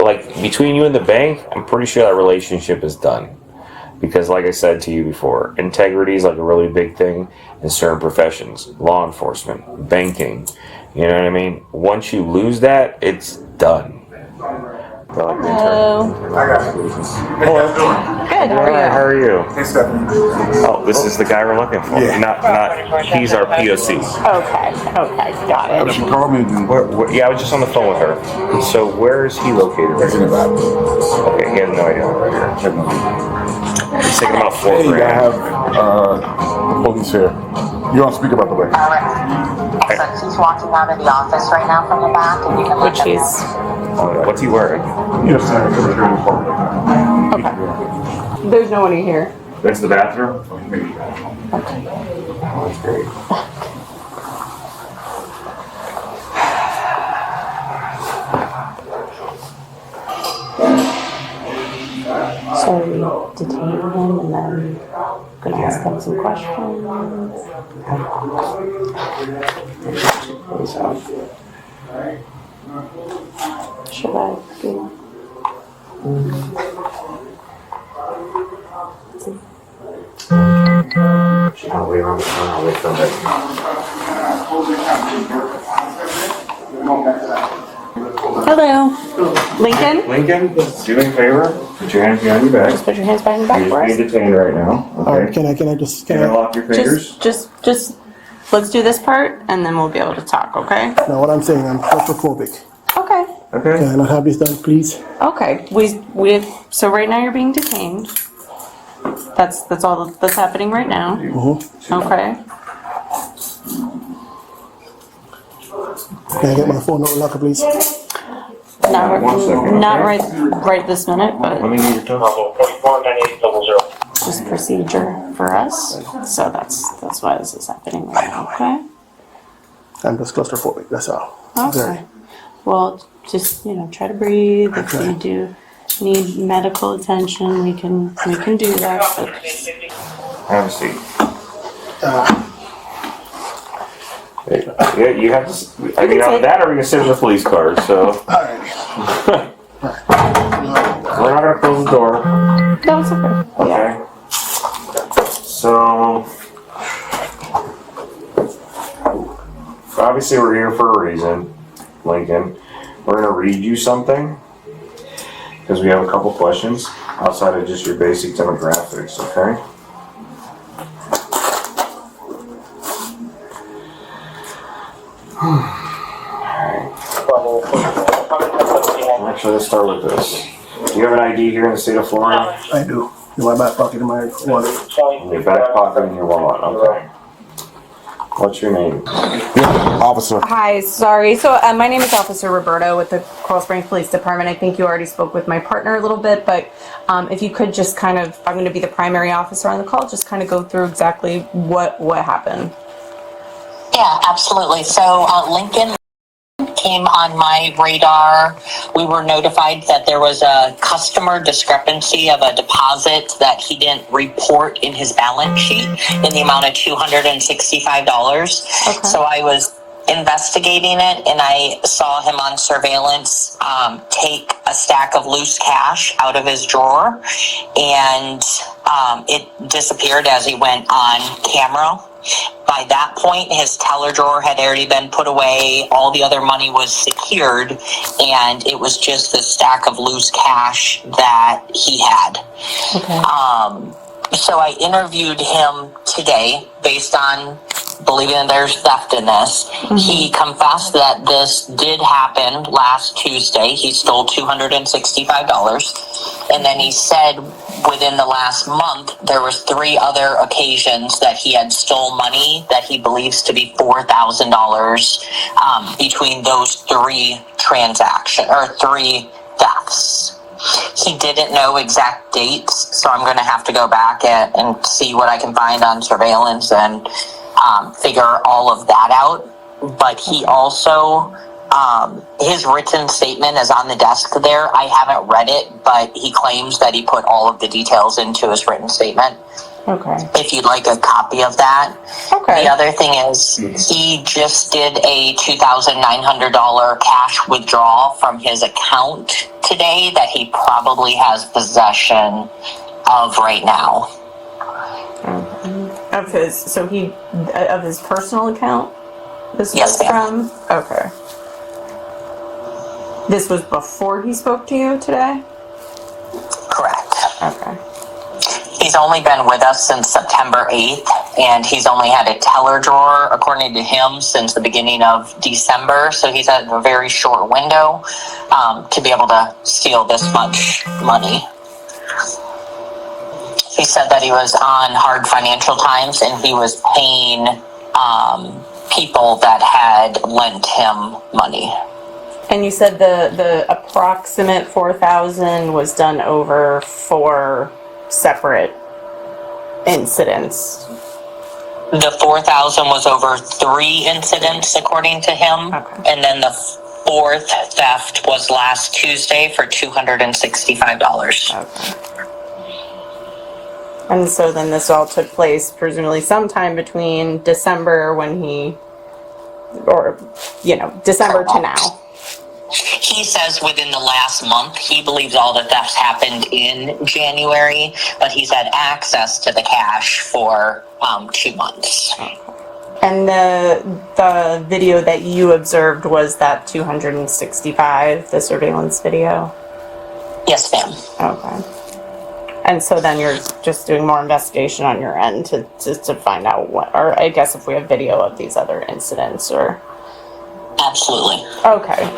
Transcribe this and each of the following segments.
like between you and the bank, I'm pretty sure that relationship is done. Because like I said to you before, integrity is like a really big thing in certain professions. Law enforcement, banking, you know what I mean? Once you lose that, it's done. Hello. Hello. Good, how are you? How are you? Hey, Stephanie. Oh, this is the guy we're looking for. Yeah. Not he's our POC. Okay, got it. She called me. Yeah, I was just on the phone with her. So where is he located? Right in the back. Okay, he has no idea. Right here. He's thinking about $4 Hey, I grand. have the police here. You're on speaker, by the way. All right. Excellent. He's walking out of the office right now from the back, and you can Which he's... What's he wearing? Yes, sir. Okay. There's no one in here. That's the bathroom? Okay. That's great. So we detain him and then gonna ask him some questions. Should I do? I'll wait on the phone. I'll wait for that. Hello. Lincoln? Lincoln, do me a favor. Put your hands behind your back. Just put your hands behind your back for You're us. being detained right now. Okay. Alright, can I just, Can you lock your fingers? Just, let's do this part and then we'll be able to talk, okay? now what I'm saying, I'm claustrophobic. Okay. Okay. Can I not have this done, please? Okay. So right now you're being detained. That's all that's happening right now. Okay. Can I get my phone out locker, please? Not, One second, not okay. right this minute, Let but me get your tongue. just procedure for us. So that's why this is happening right now, okay? I'm just claustrophobic, that's all. Okay. Well, just, try to breathe. If you do need medical attention, we can do that. But Have a seat. Yeah, you have to. I mean, either that or we can sit in the police car. So Alright. we're not gonna close the door. no, it's okay. Okay. So obviously we're here for a reason, Lincoln. We're gonna read you something because we have a couple questions outside of just your basic demographics. Okay. Actually, let's start with this. Do you have an ID here in the state of Florida? I do. In my back pocket, in my wallet. In your back pocket in your wallet. Okay. What's your name? Yeah, officer. Hi, sorry. So my name is Officer Roberto with the Coral Springs Police Department. I think you already spoke with my partner a little bit, but if you could just kind of, I'm going to be the primary officer on the call, just kind of go through exactly what happened. Yeah, absolutely. So Lincoln came on my radar. We were notified that there was a customer discrepancy of a deposit that he didn't report in his balance sheet in the amount of $265. Okay. So I was investigating it, and I saw him on surveillance take a stack of loose cash out of his drawer, and it disappeared as he went on camera. By that point, his teller drawer had already been put away. All the other money was secured, and it was just the stack of loose cash that he had. Okay. So I interviewed him today based on believing that there's theft in this. He confessed that this did happen last Tuesday. He stole $265. And then he said within the last month, there was 3 other occasions that he had stole money that he believes to be $4,000 between those 3 transactions or 3 thefts. He didn't know exact dates, so I'm going to have to go back and see what I can find on surveillance and figure all of that out. But he also, his written statement is on the desk there. I haven't read it, but he claims that he put all of the details into his written statement. Okay. if you'd like a copy of that. Okay. The other thing is he just did a $2,900 cash withdrawal from his account today that he probably has possession of right now. Of his personal account? This Yes, was ma'am. from? Okay. This was before he spoke to you today? Correct. Okay. He's only been with us since September 8th, and he's only had a teller drawer, according to him, since the beginning of December. So he's had a very short window to be able to steal this much money. He said that he was on hard financial times, and he was paying people that had lent him money. And you said the approximate 4,000 was done over 4 separate incidents. The 4,000 was over 3 incidents, according to him. Okay. And then the 4th theft was last Tuesday for $265. Okay. And so then this all took place presumably sometime between December when December to now. He says within the last month. He believes all the thefts happened in January, but he's had access to the cash for 2 months. And the video that you observed was that 265, the surveillance video? Yes, ma'am. Okay. And so then you're just doing more investigation on your end to find out what, or I guess if we have video of these other incidents or... Absolutely. Okay.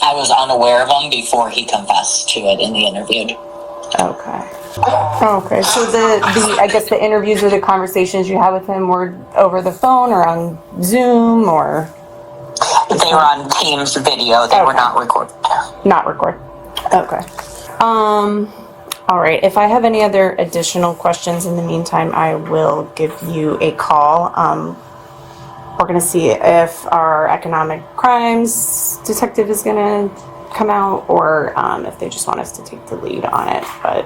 I was unaware of him before he confessed to it in the interview. Okay. So I guess the interviews or the conversations you had with him were over the phone or on Zoom or? They were on Teams video. They were not recorded. Not recorded. Okay. All right. If I have any other additional questions in the meantime, I will give you a call. We're going to see if our economic crimes detective is going to come out or if they just want us to take the lead on it. But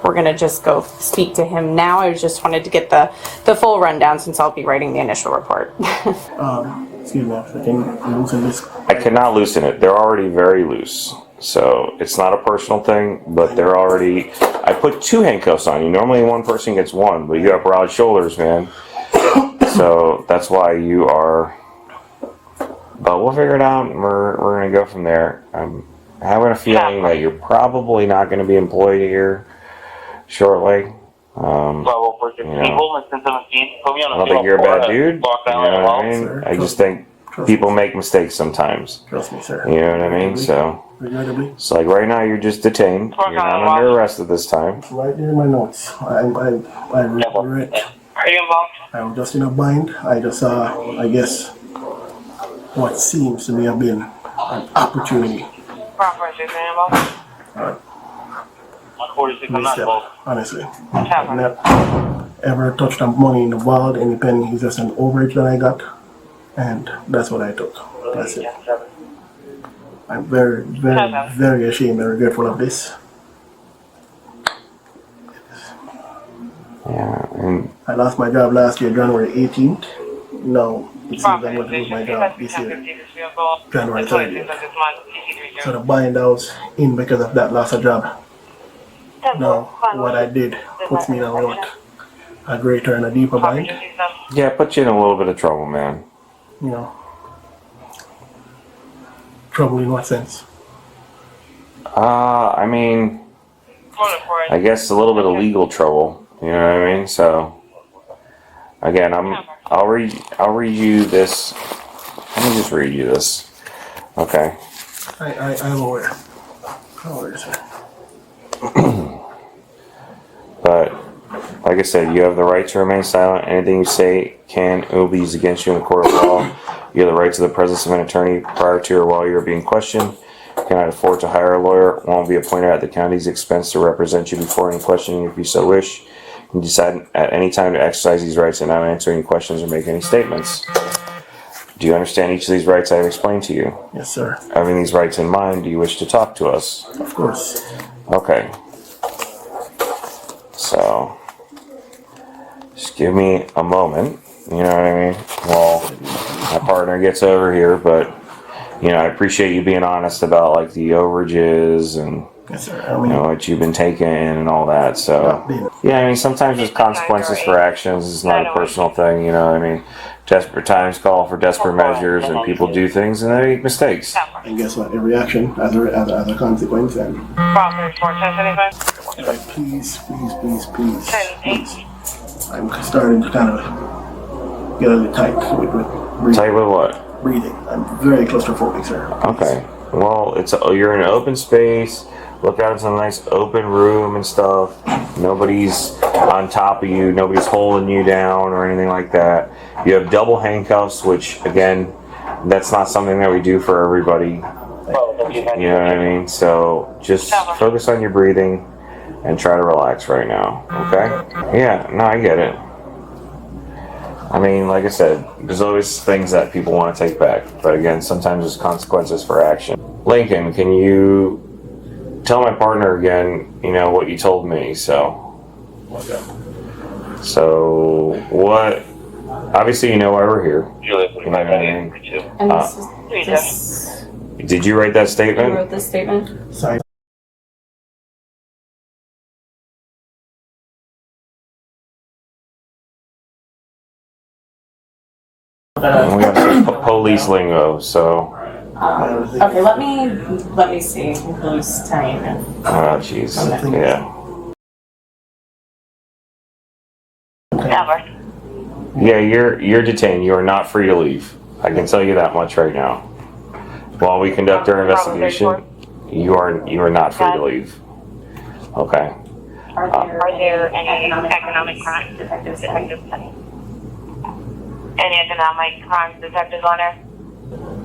we're going to just go speak to him now. I just wanted to get the full rundown since I'll be writing the initial report. Excuse me, if I can loosen this. I cannot loosen it. They're already very loose. So it's not a personal thing, but they're already... I put 2 handcuffs on you. Normally one person gets 1, but you got broad shoulders, man. So that's why you are... But we'll figure it out, and we're going to go from there. I'm having a feeling that you're probably not going to be employed here shortly. I don't think you're a bad dude. You know what I mean? Sir, I just think people make mistakes sometimes. Trust me, sir. You know what I mean? So... Regrettably. So like right now you're just detained. You're not under arrest at this time. Right there in my notes. I regret. I'm just in a bind. I just I guess what seems to me have been an opportunity. Misstep, honestly. I've not ever touched the money in the world. Any penny is just an overage that I got, and that's what I took. That's it. I'm very, very, very ashamed and regretful of this. Yeah, and I lost my job last year, January 18th. Now, it seems I'm going to lose my job this year, January 30th. So the bind I was in because of that loss of job. Now, what I did puts me in a greater and a deeper bind. yeah, it puts you in a little bit of trouble, man. You know, trouble in what sense? I mean, I guess a little bit of legal trouble. You know what I mean? So, again, I'll read you this. Let me just read you this. Okay. I'm aware. I'm aware, sir. But like I said, you have the right to remain silent. Anything you say can and will be used against you in a court of law. You have the right to the presence of an attorney prior to or while you are being questioned. You cannot afford to hire a lawyer. One will be appointed at the county's expense to represent you before any questioning if you so wish. You can decide at any time to exercise these rights and not answer any questions or make any statements. Do you understand each of these rights I have explained to you? Yes, sir. Having these rights in mind, do you wish to talk to us? Of course. Okay. So, just give me a moment. You know what I mean? Well, my partner gets over here, but you know, I appreciate you being honest about like the overages and Yes, sir. you know what you've been taking and all that. So yeah, I mean, sometimes there's consequences for actions. It's not a personal thing. You know what I mean? Desperate times call for desperate measures, and people do things and they make mistakes. and guess what? Every action has a consequence. And please, I'm starting to kind of get a little tight with breathing. Tell you what. Breathing. I'm very claustrophobic, sir. Okay. Well, you're in an open space. Look out, it's a nice open room and stuff. Nobody's on top of you. Nobody's holding you down or anything like that. You have double handcuffs, which again, that's not something that we do for everybody. You know what I mean? So just focus on your breathing and try to relax right now. Okay? Yeah. No, I get it. I mean, like I said, there's always things that people want to take back. But again, sometimes there's consequences for action. Lincoln, can you tell my partner again, you know, what you told me? So what, obviously you know why we're here. You know what I mean? And this Did you write that statement? you wrote this statement? Sorry. We have some police lingo, so. Okay, let me see who's telling you. Oh, jeez. Yeah. Yeah, you're detained. You are not free to leave. I can tell you that much right now. While we conduct our investigation, you are not free to leave. Okay. Are there any economic crime detectives? Any economic crimes detectives on there?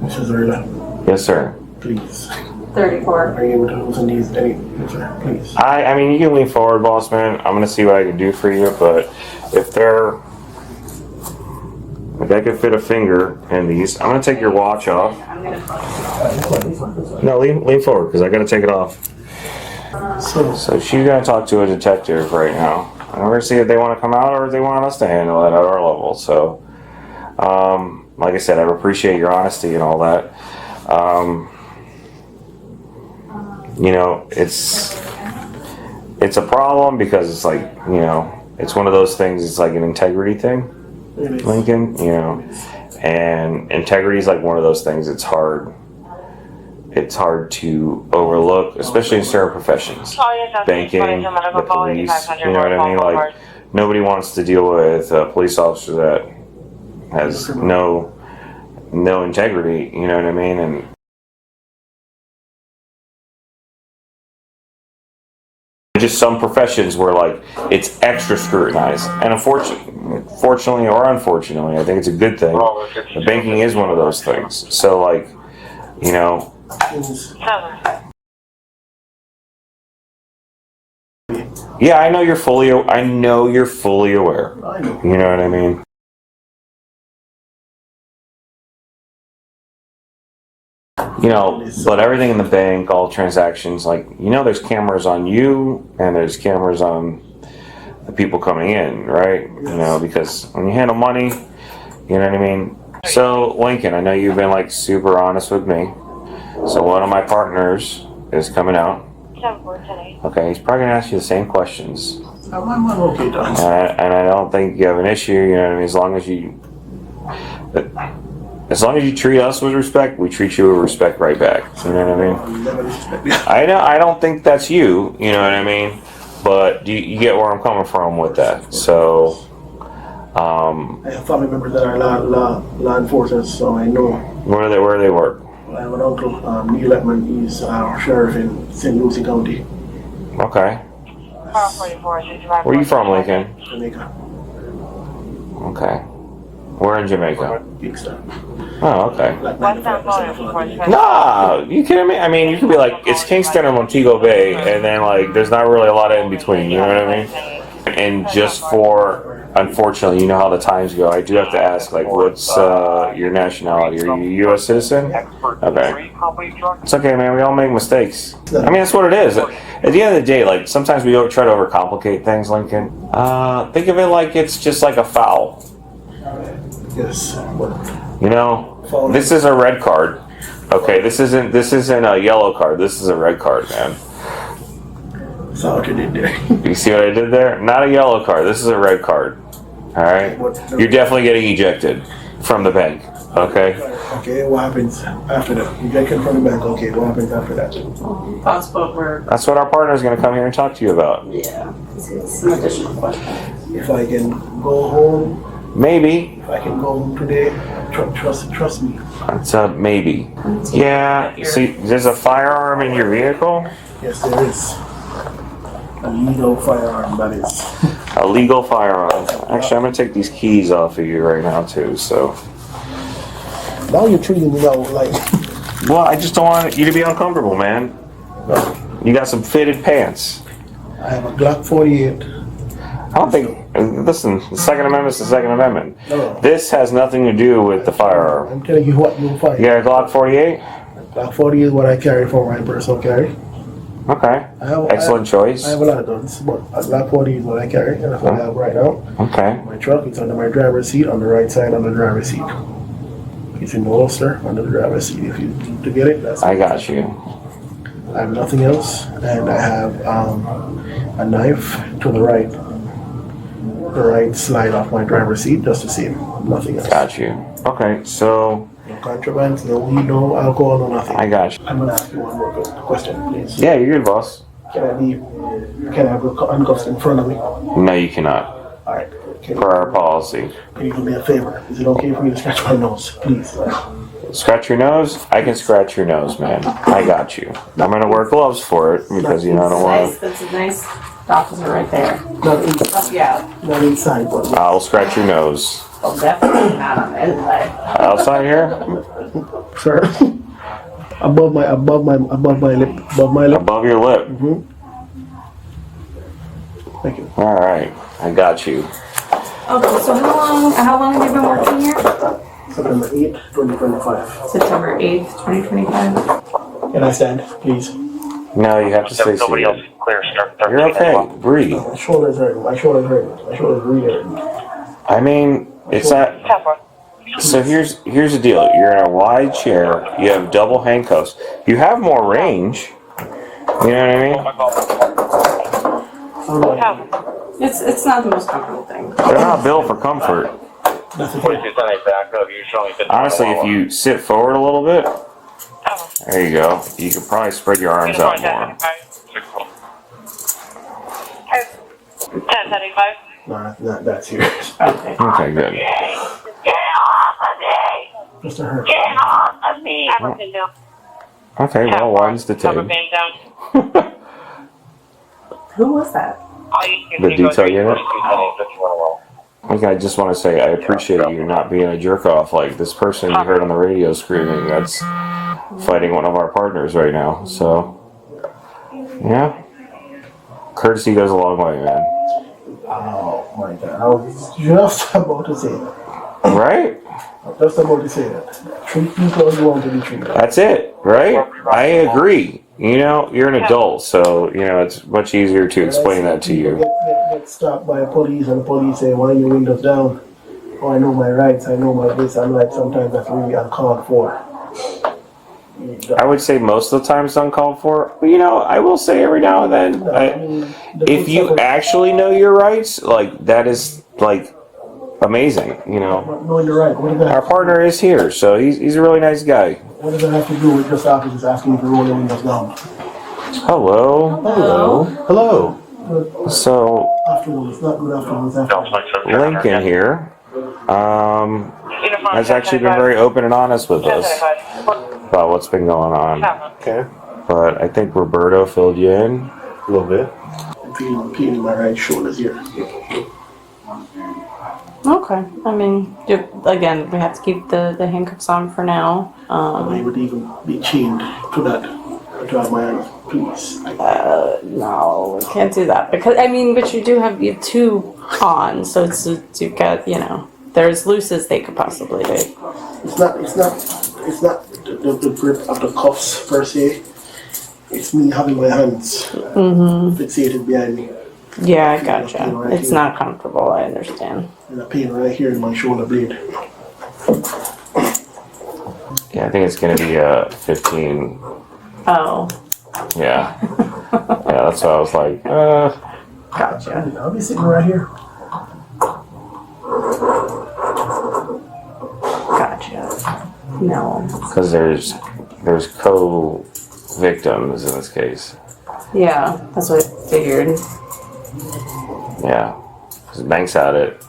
Mrs. Erla, Yes, sir. please. 34. Are you able to loosen these? Sir, please. I mean, you can lean forward, boss man. I'm gonna see what I can do for you, but if I could fit a finger in these, I'm gonna take your watch off. I'm gonna No, lean forward, because I gotta take it off. So she's gonna talk to a detective right now. And we're gonna see if they want to come out or if they want us to handle it at our level. So, like I said, I appreciate your honesty and all that. You know, it's a problem because it's like, you know, it's one of those things. It's like an integrity thing, Lincoln. You know, and integrity is like one of those things. It's hard to overlook, especially in certain professions. Banking, the police, you know what I mean? Like, nobody wants to deal with a police officer that has no integrity, you know what I mean? And just some professions where like it's extra scrutinized, and fortunately or unfortunately, I think it's a good thing. But banking is one of those things. So like, you know. Yeah, I know you're fully aware. I know. You know what I mean? You know, but everything in the bank, all transactions, like, you know, there's cameras on you and there's cameras on the people coming in, right? You know, because when you handle money, you know what I mean? So, Lincoln, I know you've been like super honest with me. So one of my partners is coming out. Okay, he's probably gonna ask you the same questions. I'm okay, Don. And I don't think you have an issue, you know what I mean? As long as you treat us with respect, we treat you with respect right back. You know what I mean? I know, I don't think that's you, you know what I mean? But you get where I'm coming from with that. So, I have family members that are law enforcement, so I know. where do they work? I have an uncle, Neil Letman. He's our sheriff in St. Lucie County, Okay. Where are you from, Lincoln? Jamaica. Okay. We're in Jamaica. Kingston. Oh, okay. Like 95% Nah, you kidding me? I mean, you could be like, it's Kingston or Montego Bay, and then like, there's not really a lot of in between. You know what I mean? And just for, unfortunately, you know how the times go. I do have to ask, like, what's your nationality? Are you a U.S. citizen? Okay. It's okay, man. We all make mistakes. I mean, that's what it is. At the end of the day, like, sometimes we try to overcomplicate things, Lincoln. Think of it like it's just like a foul. Yes. You know, this is a red card. Okay, this isn't a yellow card. This is a red card, man. Saw what you did there. You see what I did there? Not a yellow card. This is a red card. All right. You're definitely getting ejected from the bank. Okay. Okay. What happens after that? Ejected from the bank. Okay. What happens after that? That's what our partner is going to come here and talk to you about. Yeah, some additional questions. If I can go home. Maybe. If I can go home today, trust me. It's a maybe. Yeah. See, there's a firearm in your vehicle. Yes, there is. A legal firearm, that is. A legal firearm. Actually, I'm going to take these keys off of you right now, too, so. Now you're treating me like. Well, I just don't want you to be uncomfortable, man. You got some fitted pants. I have a Glock 48. I don't think. Listen, the Second Amendment's the Second Amendment. No. This has nothing to do with the firearm. I'm telling you what you'll find. You got a Glock 48? Glock 48 is what I carry for my personal carry. Okay. Excellent choice. I have a lot of guns, but a Glock 40 is what I carry, and that's what I have right now. Okay. My truck, it's under my driver's seat, on the right side on the driver's seat. It's in the holster under the driver's seat. If you need to get it, that's. I got you. I have nothing else, and I have a knife to the right slide off my driver's seat, just the same. Nothing else. Got you. Okay, so. No contraband, no weed, no alcohol, no nothing. I got you. I'm gonna ask you one more question, please. Yeah, you're good, boss. Can I have handcuffs in front of me? No, you cannot. All right. Per our policy. Can you do me a favor? Is it okay for me to scratch my nose, please? Scratch your nose? I can scratch your nose, man. I got you. I'm gonna wear gloves for it because I don't want to. That's a nice officer right there. Not inside. Yeah. Not inside, but I'll scratch your nose. Well, definitely not on the inside. Outside here? sir. above my lip. Above your lip. Mm-hmm. Thank you. All right, I got you. Okay, so how long have you been working here? September 8th, 2025. September 8th, 2025. Can I stand, please? No, you have to stay Nobody else seated. is clear. Start You're okay. Breathe. My shoulders hurt. My shoulders really hurt. I mean, it's not. So here's the deal. You're in a wide chair. You have double handcuffs. You have more range. You know what I mean? It's not the most comfortable thing. They're not built for comfort. Honestly, if you sit forward a little bit, there you go. You could probably spread your arms out more. 1075. No, that's serious. Okay. Okay, good. Get off of me! Just a hurt. Get off of me! Everything down. Okay, well, one's detained. Who was that? The detail unit. Okay, I just want to say I appreciate you not being a jerk off like this person you heard on the radio screaming. That's fighting one of our partners right now. So, yeah, courtesy goes a long way, man. Oh my God! I was just about to say that. Right? Just about to say that. Treat people as you want to be treated. That's it, right? I agree. You know, you're an adult, so, you know, it's much easier to explain that to you. Get stopped by police and the police say, why are your windows down? Oh, I know my rights, I know my this. I'm like, sometimes that's really uncalled for. I would say most of the time it's uncalled for. But, you know, I will say every now and then, if you actually know your rights, like, that is, like, amazing, you know. Knowing the right, what does that Our partner is here, so he's a really nice guy. What does that have to do with just officers asking you to roll the windows down? Hello. Hello. So, Afternoon, it's not good afternoon, it's afternoon. Lincoln here has actually been very open and honest with us about what's been going on. Okay. But I think Roberto filled you in A little bit. I'm feeling pain in my right shoulders here. Okay. I mean, again, we have to keep the handcuffs on for now. I would even be chained to that, to have my please. No, we can't do that because but you have two on, so you've got there's loose as they could possibly be. It's not the grip of the cuffs per se. It's me having my hands fixated behind me. Yeah, I gotcha. It's not comfortable. I understand. And a pain right here in my shoulder blade. Yeah, I think it's gonna be 15. Oh, Yeah. Yeah, that's why I was like, gotcha. I'll be sitting right here. Gotcha. No. because there's co-victims in this case. Yeah, that's what I figured. Yeah, because banks had it.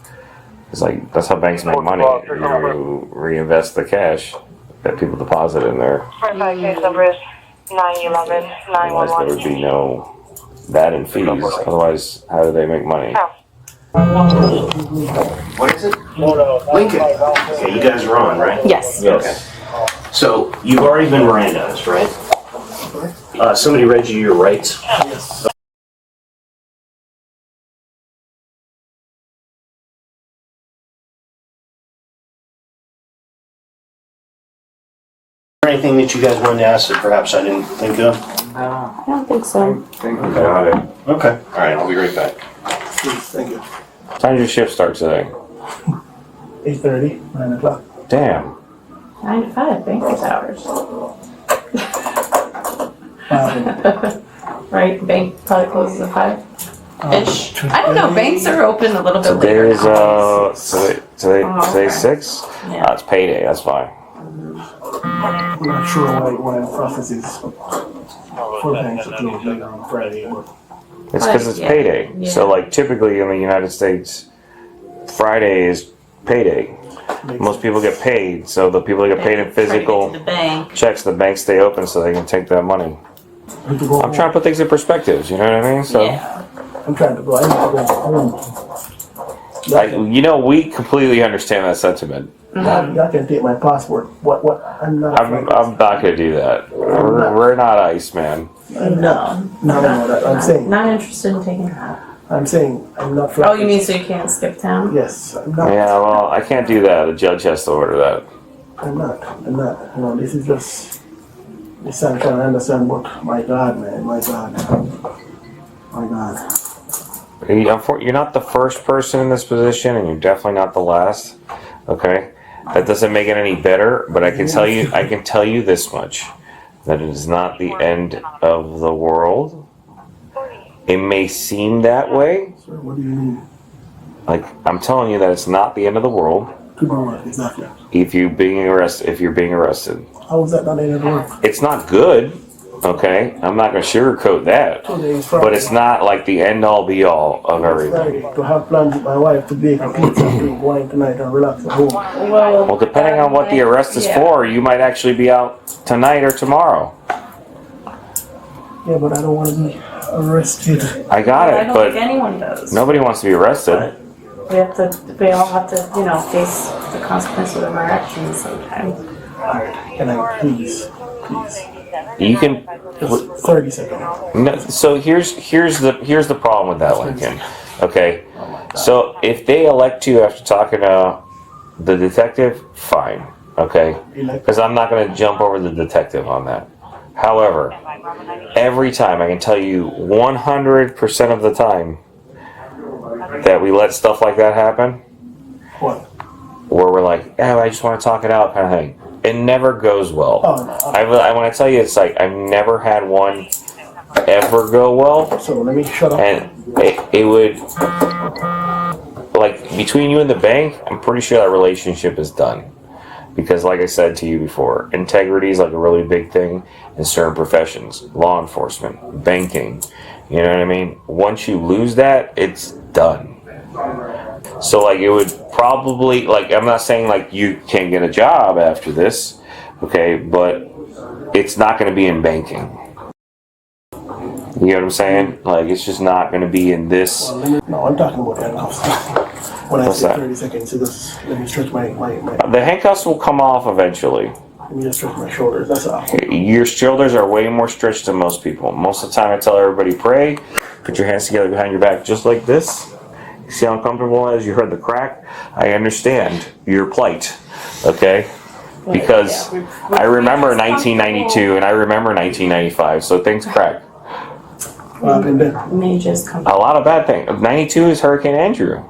It's like that's how banks make money. You reinvest the cash that people deposit in there. Verify case number is 911 Otherwise, there would be no that in fees. Otherwise, how do they make money? What is it? Lincoln. Okay, you guys are on, right? Yes. Okay. So you've already been Mirandized, right? Somebody read you your rights. Yes. Anything that you guys wanted to ask that perhaps I didn't think of? I don't think so. Got it. Okay. All right, I'll be right back. Please, thank you. What time does your shift start today? 8:30, 9 o'clock. Damn. 9 to 5, banker's hours. Right, bank probably closes at 5-ish. I don't know, banks are open a little bit later. Today's today's 6? Yeah. It's payday. That's fine. I'm not sure why the process is for banks to close later on Friday. But It's because it's Yeah. payday. Yeah. So, like, typically in the United States, Friday is payday. Most people get paid, so the people that get paid in physical To the bank. checks, the banks stay open so they can take that money. I'm to go I'm trying to put things in perspectives, you know what I mean? So, Yeah. I'm trying to go. I need to go home. we completely understand that sentiment. Y'all can take my passport. What? I'm not. I'm not gonna do that. We're not ICE, man. No. No, that, I'm saying. Not interested in taking that. I'm saying I'm not. Oh, you mean so you can't skip town? Yes, I'm not. Yeah, well, I can't do that. A judge has to order that. I'm not. You know, this is just. This I'm trying to understand. But my God, man, my God. You're not the first person in this position, and you're definitely not the last. Okay, that doesn't make it any better. But I can tell you this much: that it is not the end of the world. It may seem that way. Sir, what do you mean? Like I'm telling you that it's not the end of the world. To do what exactly? If you're being arrested, How is that not the end of the world? it's not good. Okay, I'm not going to sugarcoat that. Today is Friday. But it's not like the end all be all of everything. Friday, to have plans with my wife to bake a pizza and drink wine tonight and relax at home. Well, depending on what the arrest is for, you might actually be out tonight or tomorrow. Yeah, but I don't want to be arrested. I got I it, don't think but anyone does. nobody wants to be arrested. We all have to, face the consequences of our actions sometimes. Can I please? You can. Just 30 seconds. No, so here's the problem with that, Lincoln. Okay, so if they elect you after talking to the detective, fine. Okay, because I'm not going to jump over the detective on that. However, every time I can tell you 100% of the time that we let stuff like that happen, What? where we're like, yeah, I just want to talk it out kind of thing. It never goes well. Oh, no. I want to tell you, it's like I've never had one ever go well. So let me shut up. And it would, like, between you and the bank, I'm pretty sure that relationship is done. Because, like I said to you before, integrity is like a really big thing in certain professions. Law enforcement, banking, you know what I mean? Once you lose that, it's done. So, like, it would probably, like, I'm not saying, like, you can't get a job after this, okay, but it's not going to be in banking. You know what I'm saying? Like, it's just not going to be in this. No, I'm talking about handcuffs. When I What's say that? 30 seconds, so just let me stretch my. The handcuffs will come off eventually. Let me just stretch my shoulders, that's all. Your shoulders are way more stretched than most people. Most of the time I tell everybody pray, put your hands together behind your back just like this. You see how uncomfortable it is? You heard the crack? I understand your plight, okay? Because I remember 1992 and I remember 1995, so things crack. May just come. A lot of bad things. 92 is Hurricane Andrew.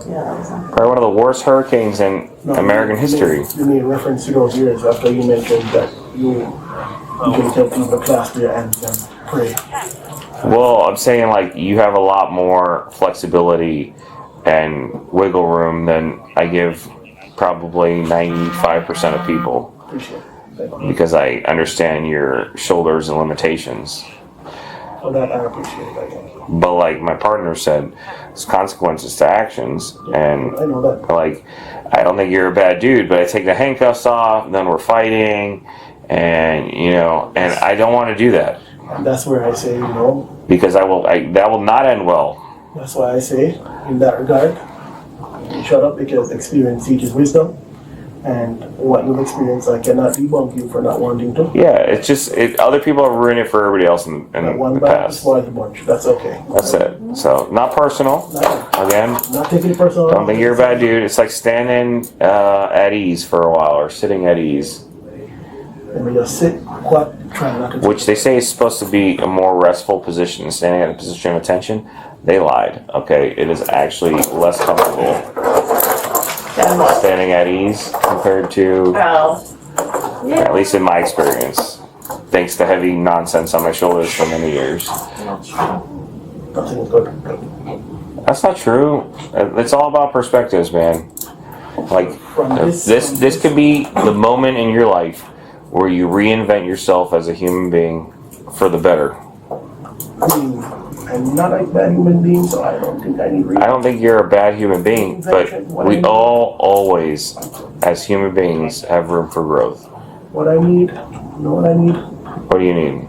Yeah, that was not Probably one of the worst hurricanes in American history. You made reference to those years after you mentioned that you can tell people to clasp their hands and pray. Well, I'm saying like you have a lot more flexibility and wiggle room than I give probably 95% of people. Appreciate it. Because I understand your shoulders and limitations. For that, I appreciate it. But like my partner said, there's consequences to actions, and I know that. like I don't think you're a bad dude, but I take the handcuffs off, and then we're fighting, and and I don't want to do that. And that's where I say, Because that will not end well. that's why I say, in that regard, shut up because experience teaches wisdom. And what you've experienced, I cannot debunk you for not wanting to. Yeah, it's just other people have ruined it for everybody else in One the bad past. spoils the bunch. That's okay. That's it. So not personal. Again, Not taking it personal. don't think you're a bad dude. It's like standing at ease for a while or sitting at ease, Let me just sit, quiet, try not to. which they say is supposed to be a more restful position than standing at a position of attention. They lied. Okay, it is actually less comfortable standing at ease compared to, at least in my experience, thanks to heavy nonsense on my shoulders for many years. Nothing is good. That's not true. It's all about perspectives, man. Like this could be the moment in your life where you reinvent yourself as a human being for the better. I mean, I'm not a bad human being, so I don't think I need. I don't think you're a bad human being, but we all always, as human beings, have room for growth. What I need, you know what I need? What do you need?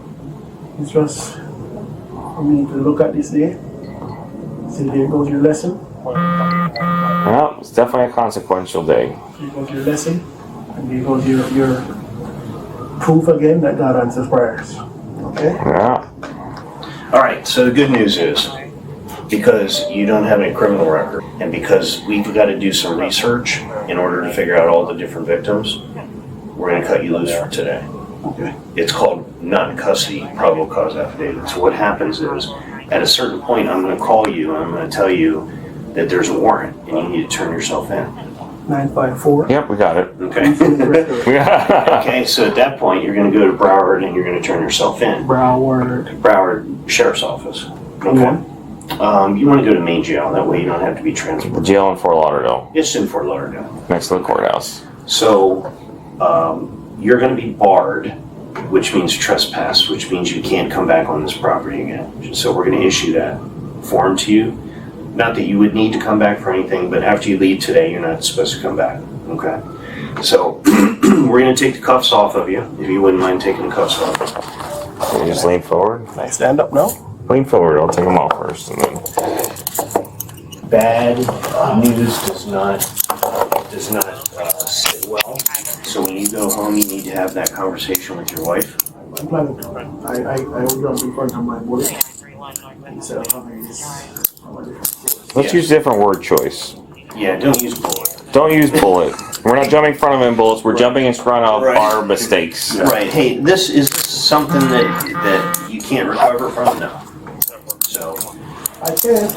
It's just for me to look at this day, say there goes your lesson. Well, it's definitely a consequential day. There goes your lesson, and there goes your proof again that God answers prayers. Okay? Yeah. All right, so the good news is, because you don't have any criminal record, and because we've got to do some research in order to figure out all the different victims, we're going to cut you loose for today. Okay. It's called non-custody probable cause affidavit. So what happens is, at a certain point, I'm going to call you and I'm going to tell you that there's a warrant and you need to turn yourself in. 954. Yep, we got it. Okay? Okay, so at that point, you're going to go to Broward and you're going to turn yourself in. Broward Sheriff's Office. Okay? You want to go to main jail. That way you don't have to be transported. Jail in Fort Lauderdale, It's in Fort Lauderdale. next to the courthouse. So you're going to be barred, which means trespass, which means you can't come back on this property again. So we're going to issue that form to you. Not that you would need to come back for anything, but after you leave today, you're not supposed to come back. Okay? So we're going to take the cuffs off of you, if you wouldn't mind taking the cuffs off. Can you just lean forward? Can I stand up now? Lean forward. I'll take them off first, and then. Bad news does not sit well. So when you go home, you need to have that conversation with your wife. I'm planning to. I will jump in front of my bullet instead of having this. Let's use a different word choice. Yeah, don't use bullet. Don't use bullet. We're not jumping in front of him in bullets. We're jumping in front of our mistakes. Right. Hey, is this something that you can't recover from? No. So I can't.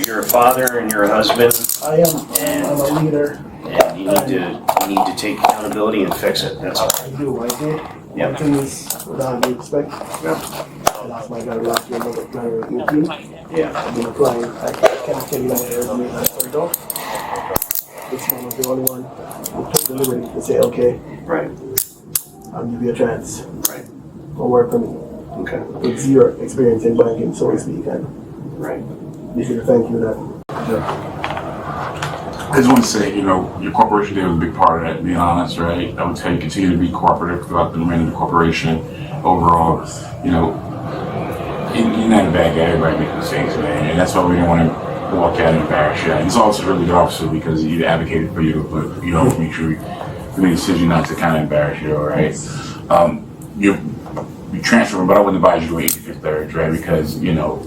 you're a father and you're a husband. I am. I'm a leader. And you need to take accountability and fix it. That's all. I do. Yep. One thing is, with all due respect, I lost my dad last year, January 18th. Yeah. I've been applying. I can't tell you how many resumes I turned off. This man was the only one who took the liberty to say, okay, Right. I'll give you a chance. Right. Go work for me. Okay. With zero experience in banking, so to speak. And Right. this is a thank you that. I just want to say, your corporation did a big part of that, being honest, right? I would tell you continue to be cooperative throughout the remainder of the corporation. Overall, you're not a bad guy, everybody makes mistakes, man. And that's why we didn't want to walk out and embarrass you. And it's also a really good officer because he advocated for you, but make sure to make a decision not to kind of embarrass you, all right? You transferring, but I wouldn't advise you to 85th Third, right? Because, you know,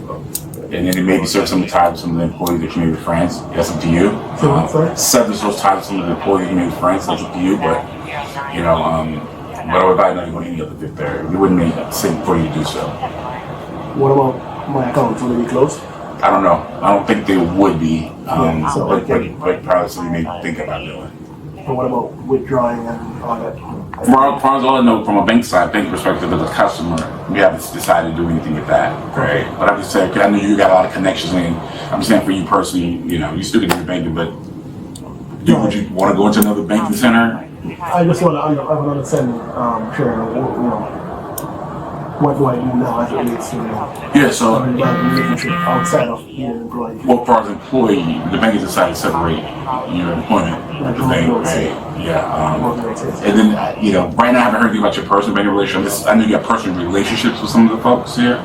and then it maybe serve some of the ties with some of the employees that you made with friends. That's up to you. Sever those ties with some of the employees you made with friends. That's up to you. But, you know, but I would advise not to go to any other Fifth Third. You wouldn't make a decision for you to do so. What about my account? Will it be closed? I don't know. I don't think they would be. But probably something you may think about doing. And what about withdrawing and all that? As far as all I know, from a bank perspective, as a customer, we haven't decided to do anything with that, right? But I'm just saying, I know you got a lot of connections, and I'm saying for you personally, you know, you still can do banking, but would you want to go into another banking center? I just want to understand, sure, you know, what do I do now as it relates to Yeah, so relationship outside of being an employee? well, for an employee, the bank has decided to separate your employment with the bank, right? Yeah. And then, you know, right now I haven't heard anything about your personal banking relationship. I know you got personal relationships with some of the folks here.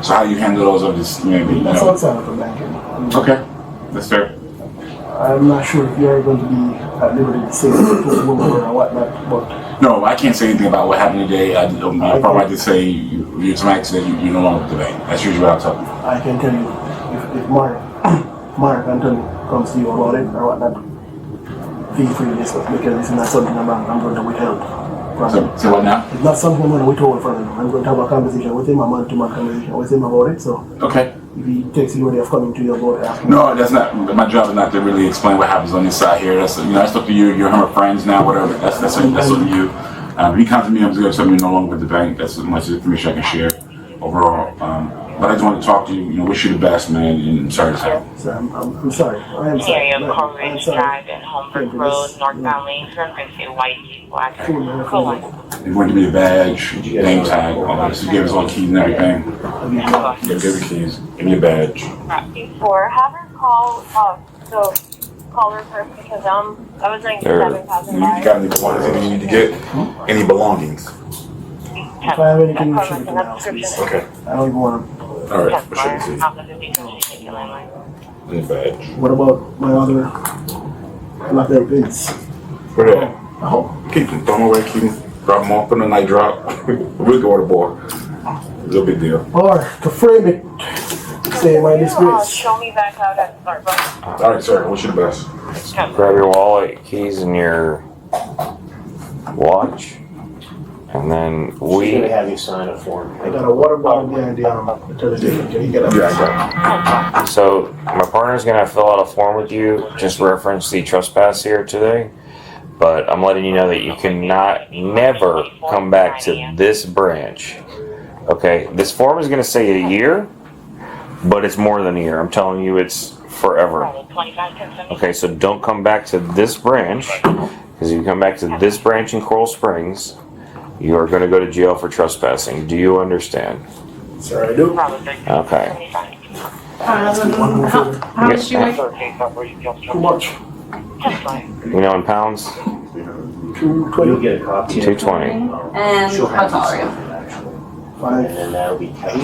So how do you handle those? Of just maybe, That's outside of the banking. Okay, that's fair. I'm not sure if you're going to be at liberty to say to woman or whatnot, but No, I can't say anything about what happened today. I probably just say you're some accident, you're no longer with the bank. That's usually what I'll tell you. I can tell you if Mark Anthony comes to you about it or whatnot, feel free to discuss because it's not something I'm going to withhold from him. So what now? It's not something I'm going to withhold from him. I'm going to have a conversation with him, a man-to-man conversation with him about it. So Okay. if he takes liberty of coming to you about asking. No, that's not. My job is not to really explain what happens on this side here. That's that's up to you. You're her friends now, whatever. That's up to you. If he comes to me, I'm just going to tell me no longer with the bank. That's as much information I can share overall. But I just want to talk to you. You know, wish you the best, man. And I'm sorry to say. So I'm sorry. I am sorry. Area of Coleridge Drive and Homebrook Road, northbound lanes, reference to white black colon. They want to give me a badge, name tag, all that. So you gave us all the keys and everything. Yeah, give me the keys. Give me a badge. Before, have her call, call her first because that was 97,000. You got any belongings that you need to get? Any belongings? If I have anything, you should be now, please. Okay. I don't even want All right. What should we see? Any badge. to. What about my other blackberry pins? Where they at? Oh, Keep them. Throw them away. Keep them. Drop them off. Put them in a night drop. We'll go to the board. No big deal. or to frame it, say my disgrace. Show me back out at Starbucks. All right, sir. Wish you the best. Grab your wallet, keys, and your watch. And then We're going we. to have you sign a form. I got a water bottle behind the television. Can you get up? Yeah, I got So my partner's gonna fill out a form with you. Just reference the trespass here today. But I'm letting you know that you cannot never come back to this branch. Okay, this form is gonna say a year, but it's more than a year. I'm telling you, it's forever. Okay, so don't come back to this branch, because if you come back to this branch in Coral Springs, you are going to go to jail for trespassing. Do you understand? Sir, I do. Okay. How much do you weigh? Too much. You know, in pounds, 220. You'll get a copy. 220. And how tall are you? And 5 then that'll be kept.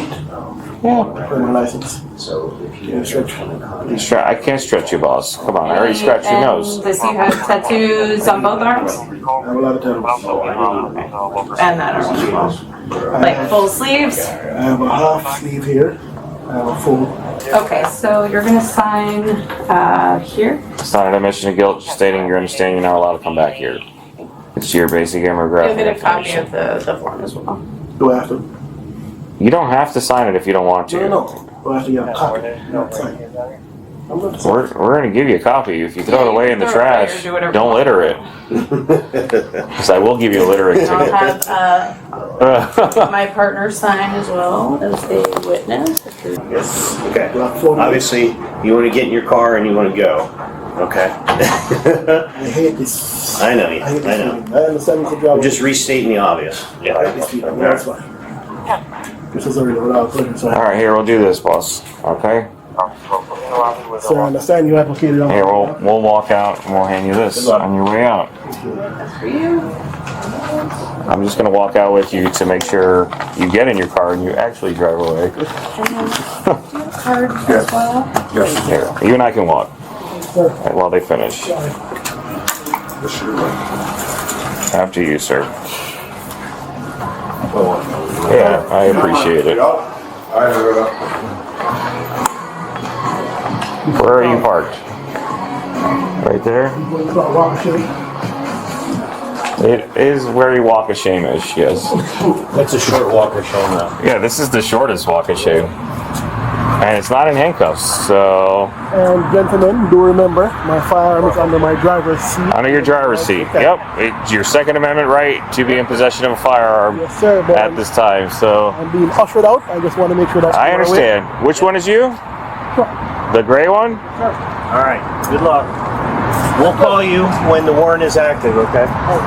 for my license. So if you Yeah, stretch. come in contact. I can't stretch you, boss. Come on, I already scratched your nose. Does he have tattoos on both arms? I have a lot of tattoos. And that arm as well. Like full sleeves? I have a half sleeve here. I have a full. Okay, so you're gonna sign here. It's not an admission of guilt, just stating your understanding you're not allowed to come back here. It's your basic You'll demographic get a copy information. of the form as well. Do I have to? You don't have to sign it if you don't want to. No. Do I have to get a copy? No, it's fine. I'm going to We're going to give you a copy. If you throw it away in the throw it away or trash, do whatever don't you litter it. Because I will give you a littering I'll ticket. have my partner sign as well as a witness. Yes. Okay. Block 40. Obviously, you want to get in your car and you want to go. Okay. I hate this. I know you. I hate this I know. feeling. I understand it's a job. I'm just restating the obvious. I hate this feeling. That's fine. This is a real without pleasure, so. All right, here, we'll do this, boss. Okay? So I understand you advocated on. Here, we'll walk out and we'll hand you this on your way out. That's for you. I'm just going to walk out with you to make sure you get in your car and you actually drive away. And then, do you have a card as well? Here, you and I can walk Sir. while they finish. Sorry. This should be right. After you, sir. Yeah, I appreciate it. Where are you parked? Right there? It is where you walk of shame is, yes. That's a short walk of shame though. Yeah, this is the shortest walk of shame. And it's not in handcuffs, so... And gentlemen, do remember, my firearm is under my driver's seat. Under your driver's seat. Okay. Yep. It's your Second Amendment right to be in possession of a firearm Yes, sir, but at this time, so... I'm being ushered out. I just want to make sure that's I understand. Which one is you? The gray one? All right. Good luck. We'll call you when the warrant is active, okay? Oh,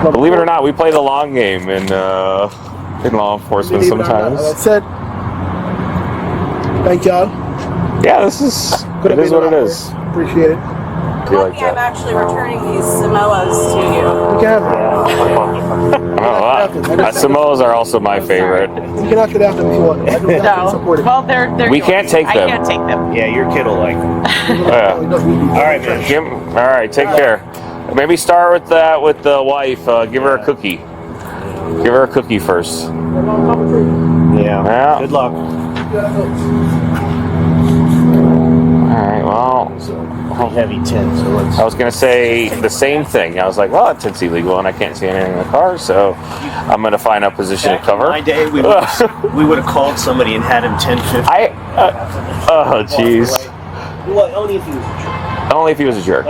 shit. Believe it or not, we play the long game in law enforcement Believe it or not, sometimes. as I said, thank y'all. Yeah, this is... Could It have is been what a it lot is. worse. Appreciate it. Do you like Lucky I'm that? actually returning these Samoas to you. You can have Oh, wow. Samoas are also my favorite. them. You can actually have them if you want. I don't have to support it. Well, they're We yours. can't take them. I can't take them. Yeah, your kid will like them. Yeah. All right, man. All right, take care. Maybe start with that with the wife. Give her a cookie. Give her a cookie first. Yeah. Yeah. Good luck. All right, well... Heavy tin, so let's... I was going to say the same thing. I was like, well, it's illegal and I can't see anything in the car, so I'm going to find a position Back to cover. in my day, we would have called somebody and had him 1050. Oh, jeez. Well, only if he was a jerk. Only if he was a jerk.